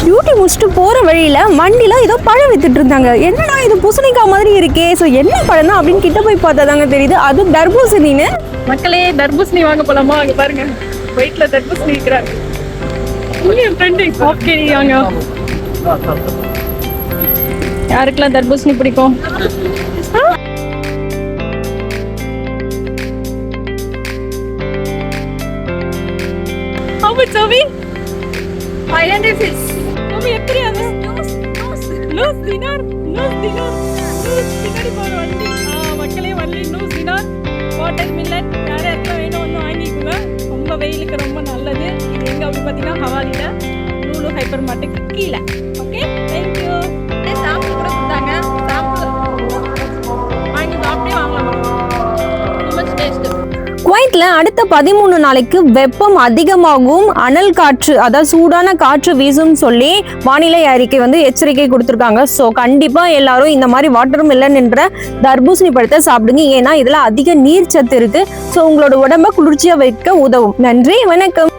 Duty முடிச்சுட்டு போற வழியில வண்டியில ஏதோ பழம் வித்துட்டு இருந்தாங்க. என்னடா இது பூசணிக்காய் மாதிரி இருக்கே, ஸோ என்ன பழம் தான் அப்படின்னு கிட்ட போய் பார்த்தா தாங்க தெரியுது அது தர்பூசணின்னு. மக்களே தர்பூசணி வாங்க போலாமா? அங்க பாருங்க வெயிட்ல தர்பூசணி இருக்கிறாங்க. யாருக்கெல்லாம் தர்பூசணி பிடிக்கும்? Sobi? 500 fish. Sobi எப்படி அது? Nus dinar. பின்னாடி போற வண்டி. மக்களே வரல நூஸ் dinar. வாட்டர் மில்லட் யாரெல்லாம் வேணும் ஒன்று வாங்கிக்கோங்க. ரொம்ப வெயிலுக்கு ரொம்ப நல்லது. இது எங்க அப்படி பார்த்தீங்கன்னா ஹவாலில லூலு ஹைப்பர் மார்ட்டுக்கு கீழே. Okay thank you. சாப்பிட்டு கூட கொடுத்தாங்க. சாப்பிட்டு வாங்கி சாப்பிட்டே வாங்கலாம். ரொம்ப டேஸ்ட். குவைத்ல அடுத்த 13 நாளைக்கு வெப்பம் அதிகமாகும், அனல் காற்று அதாவது சூடான காற்று வீசும் சொல்லி வானிலை அறிக்கை எச்சரிக்கை கொடுத்துருக்காங்க. ஸோ கண்டிப்பா எல்லாரும் இந்த மாதிரி வாட்டர் மெலன் என்ற தர்பூசணி பழத்தை சாப்பிடுங்க. ஏன்னா இதுல அதிக நீர் சத்து இருக்கு. ஸோ உங்களோட உடம்ப குளிர்ச்சியா வைக்க உதவும். நன்றி, வணக்கம்.